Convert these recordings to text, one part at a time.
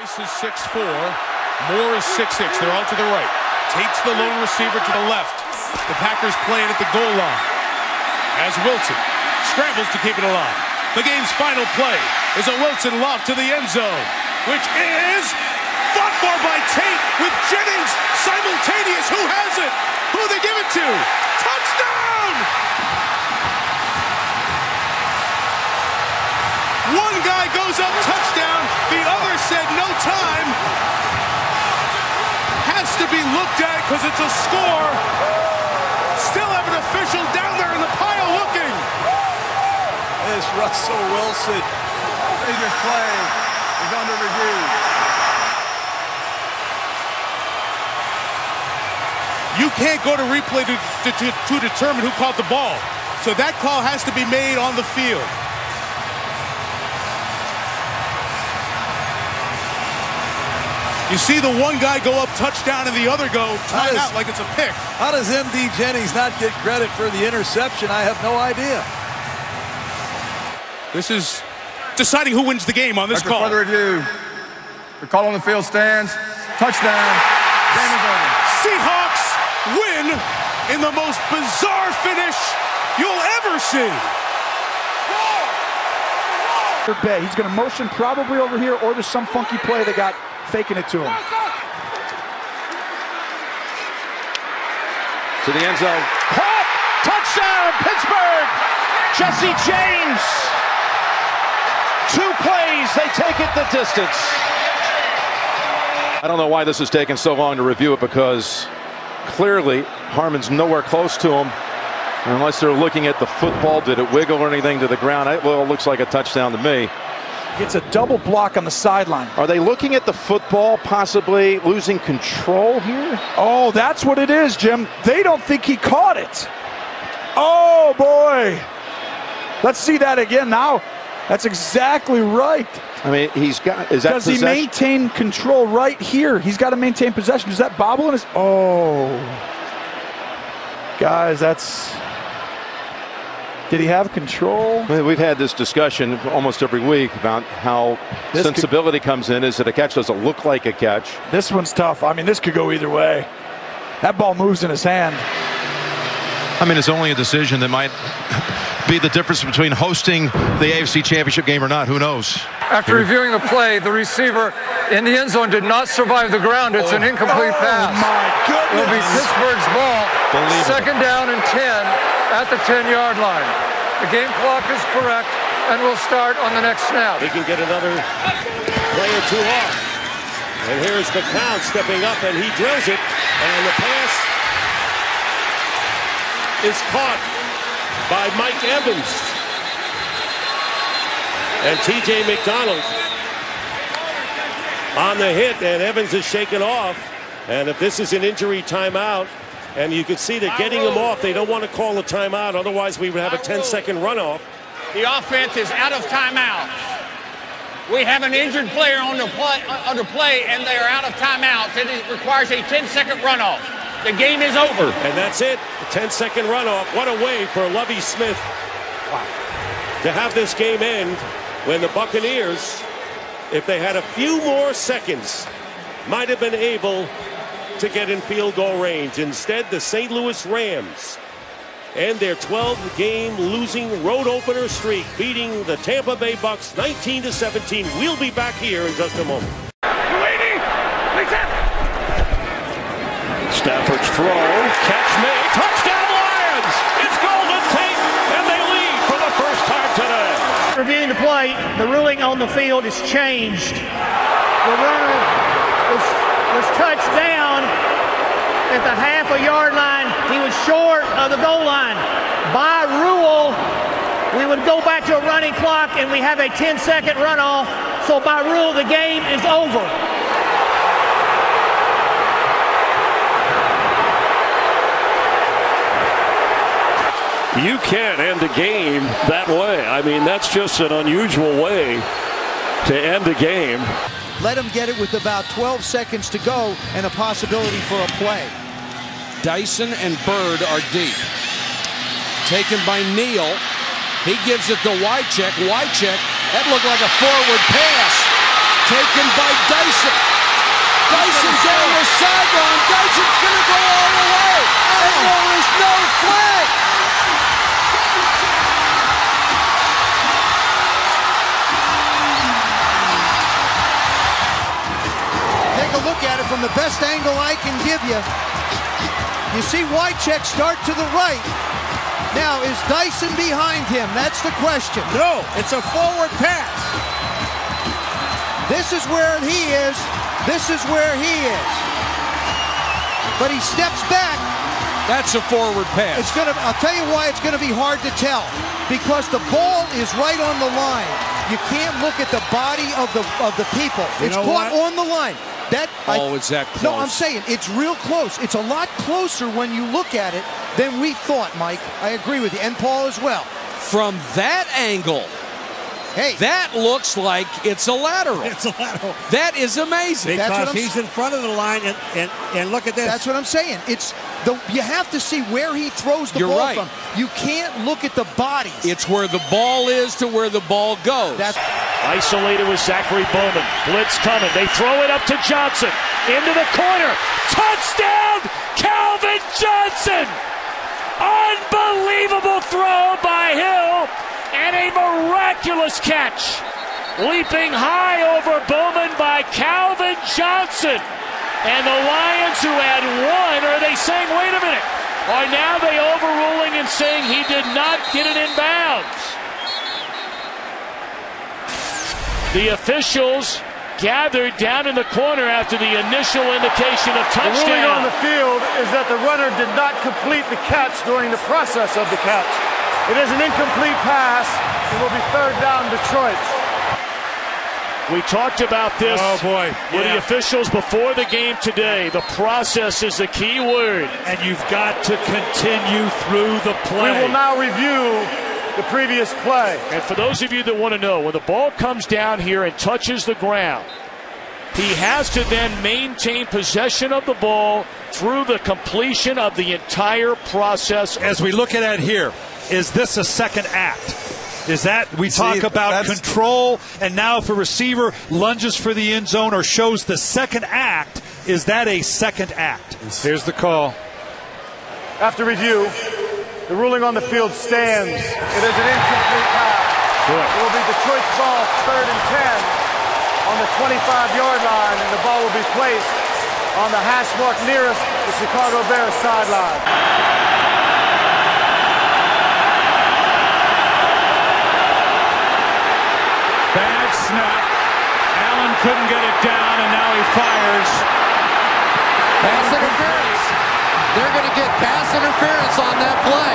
Rice is 6'4". Moore is 6'6". They're all to the right. Tate's the lone receiver to the left. The Packers playing at the goal line as Wilson scrambles to keep it alive. The game's final play is a Wilson lob to the end zone, which is fought for by Tate with Jennings simultaneous. Who has it? Who they give it to? Touchdown! One guy goes up, touchdown. The other said no time. Has to be looked at because it's a score. Still have an official down there in the pile looking. This Russell Wilson biggest play is under review. You can't go to replay to determine who caught the ball. So that call has to be made on the field. You see the one guy go up touchdown and the other go timeout like it's a pick. How does MD Jennings not get credit for the interception? I have no idea. This is deciding who wins the game on this call. Further review. The call on the field stands. Touchdown. Game is over. Seahawks win in the most bizarre finish you'll ever see. He's going to motion probably over here, or there's some funky play they got faking it to him. To the end zone. Caught! Touchdown, Pittsburgh! Jesse James! 2 plays, they take it the distance. I don't know why this is taking so long to review it, because clearly Harmon's nowhere close to him. Unless they're looking at the football, did it wiggle or anything to the ground? Well, it looks like a touchdown to me. It's a double block on the sideline. Are they looking at the football, possibly losing control here? Oh, that's what it is, Jim. They don't think he caught it. Oh, boy. Let's see that again now. That's exactly right. I mean, is that Does he maintain control right here? He's got to maintain possession. Does that bobble in his... Oh. Guys, that's... Did he have control? We've had this discussion almost every week about how sensibility comes in. Is it a catch? Does it look like a catch? This one's tough. I mean, this could go either way. That ball moves in his hand. I mean, it's only a decision that might be the difference between hosting the AFC Championship game or not. Who knows? After reviewing the play, the receiver in the end zone did not survive the ground. It's an incomplete pass. Oh, my goodness. It'll be Pittsburgh's ball. Second down and 10 at the 10-yard line. The game clock is correct, and we'll start on the next snap. He can get another play or two off. And here's McCown stepping up, and he drills it. And the pass is caught by Mike Evans. And T.J. McDonald on the hit, and Evans is shaken off. And if this is an injury timeout, and you can see they're getting him off, they don't want to call a timeout, otherwise we would have a 10-second runoff. The offense is out of timeouts. We have an injured player under play, and they are out of timeouts. It requires a 10-second runoff. The game is over. And that's it, a 10-second runoff. What a way for Lovie Smith to have this game end when the Buccaneers, if they had a few more seconds, might have been able to get in field goal range. Instead, the St. Louis Rams end their 12-game losing road opener streak, beating the Tampa Bay Bucks 19-17. We'll be back here in just a moment. Stafford's throw, catch made, touchdown Lions! It's Golden Tate, and they lead for the first time today. Reviewing the play, the ruling on the field is changed. The runner was touched down at the half-a-yard line. He was short of the goal line. By rule, we would go back to a running clock, and we have a 10-second runoff. So by rule, the game is over. You can't end a game that way. I mean, that's just an unusual way to end a game. Let him get it with about 12 seconds to go and a possibility for a play. Dyson and Bird are deep. Taken by Neal. He gives it to Wycheck. Wycheck, that looked like a forward pass. Taken by Dyson. Dyson down the sideline. Dyson's going to go all the way. And there is no flag. Take a look at it from the best angle I can give you. You see Wycheck start to the right. Now, is Dyson behind him? That's the question. No, it's a forward pass. This is where he is. This is where he is. But he steps back. That's a forward pass. I'll tell you why it's going to be hard to tell. Because the ball is right on the line. You can't look at the body of the people. It's caught on the line. It's that close. No, I'm saying it's real close. It's a lot closer when you look at it than we thought, Mike. I agree with you, and Paul as well. From that angle, that looks like it's a lateral. It's a lateral. That is amazing. Because he's in front of the line, and look at this. That's what I'm saying. You have to see where he throws the ball from. You can't look at the bodies. It's where the ball is to where the ball goes. Isolated with Zachary Bowman. Blitz coming. They throw it up to Johnson. Into the corner. Touchdown, Calvin Johnson! Unbelievable throw by Hill. And a miraculous catch. Leaping high over Bowman by Calvin Johnson. And the Lions, who had one, are they saying, wait a minute, are now they overruling and saying he did not get it in bounds? The officials gathered down in the corner after the initial indication of touchdown. The ruling on the field is that the runner did not complete the catch during the process of the catch. It is an incomplete pass. It will be third down, Detroit. We talked about this with the officials before the game today. The process is the key word. And you've got to continue through the play. We will now review the previous play. And for those of you that want to know, when the ball comes down here and touches the ground, he has to then maintain possession of the ball through the completion of the entire process. As we look at it here, is this a second act? Is that we talk about control, and now if a receiver lunges for the end zone or shows the second act, is that a second act? Here's the call. After review, the ruling on the field stands. It is an incomplete pass. It will be Detroit's ball, 3rd and 10 on the 25-yard line, and the ball will be placed on the hash mark nearest the Chicago Bears sideline. Bad snap. Allen couldn't get it down, and now he fires. Pass interference. They're going to get pass interference on that play.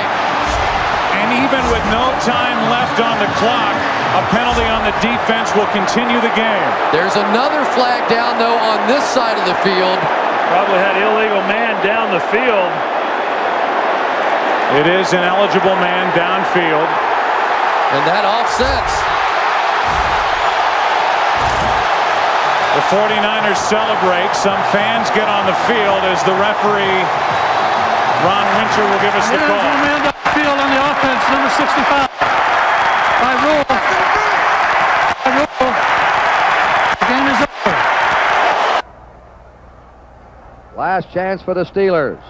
And even with no time left on the clock, a penalty on the defense will continue the game. There's another flag down, though, on this side of the field. Probably had illegal man down the field. It is an eligible man downfield. And that offsets. The 49ers celebrate. Some fans get on the field as the referee, Ron Winter, will give us the call. Man downfield on the offense, number 65. By rule, the game is over. Last chance for the Steelers.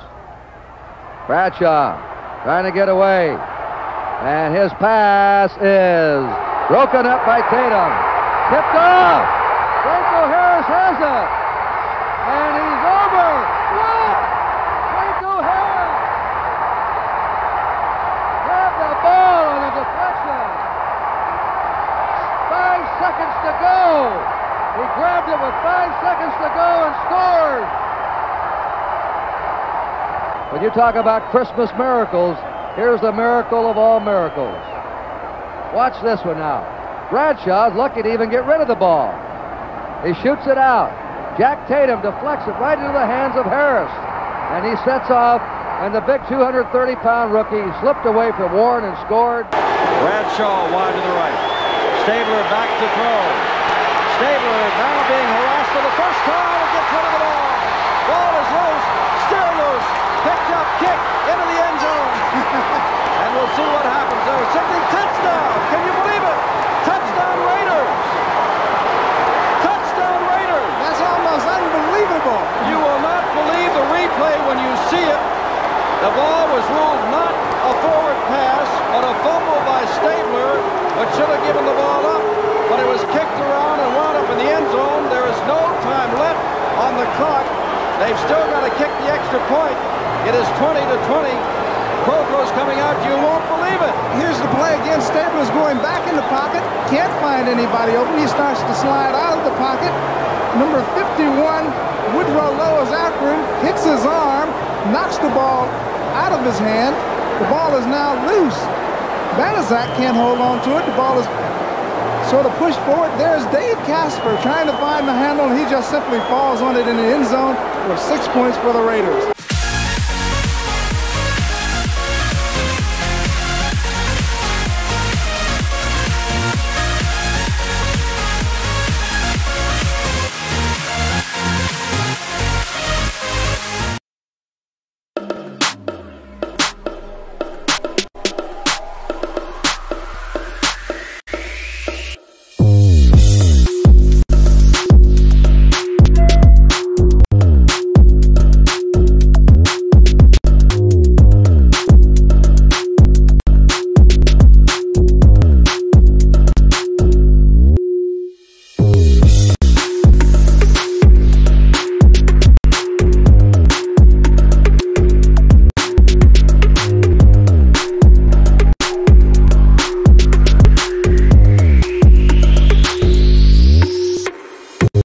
Bradshaw trying to get away. And his pass is broken up by Tatum. Tipped off. Franco Harris has it. And he's over. What? Franco Harris grabbed the ball on a deflection. 5 seconds to go. He grabbed it with 5 seconds to go and scored. When you talk about Christmas miracles, here's the miracle of all miracles. Watch this one now. Bradshaw's lucky to even get rid of the ball. He shoots it out. Jack Tatum deflects it right into the hands of Harris. And he sets off, and the big 230-pound rookie slipped away from Warren and scored. Bradshaw wide to the right. Stabler back to throw. Stabler now being harassed for the first time and gets rid of the ball. Ball is loose, still loose. Picked up, kick into the end zone. And we'll see what happens there. Simply touchdown. Can you believe it? Touchdown Raiders. Touchdown Raiders. should have given the ball up, but it was kicked around and wound up in the end zone. There is no time left on the clock. They've still got to kick the extra point. It is 20-20. Prokhor's coming out. You won't believe it. Here's the play again. Stabler's going back in the pocket. Can't find anybody open. He starts to slide out of the pocket. Number 51, Woodrow Lowe is after him. Hits his arm. Knocks the ball out of his hand. The ball is now loose. Banaszak can't hold on to it. The ball is sort of pushed forward. There's Dave Casper trying to find the handle, and he just simply falls on it in the end zone for 6 points for the Raiders.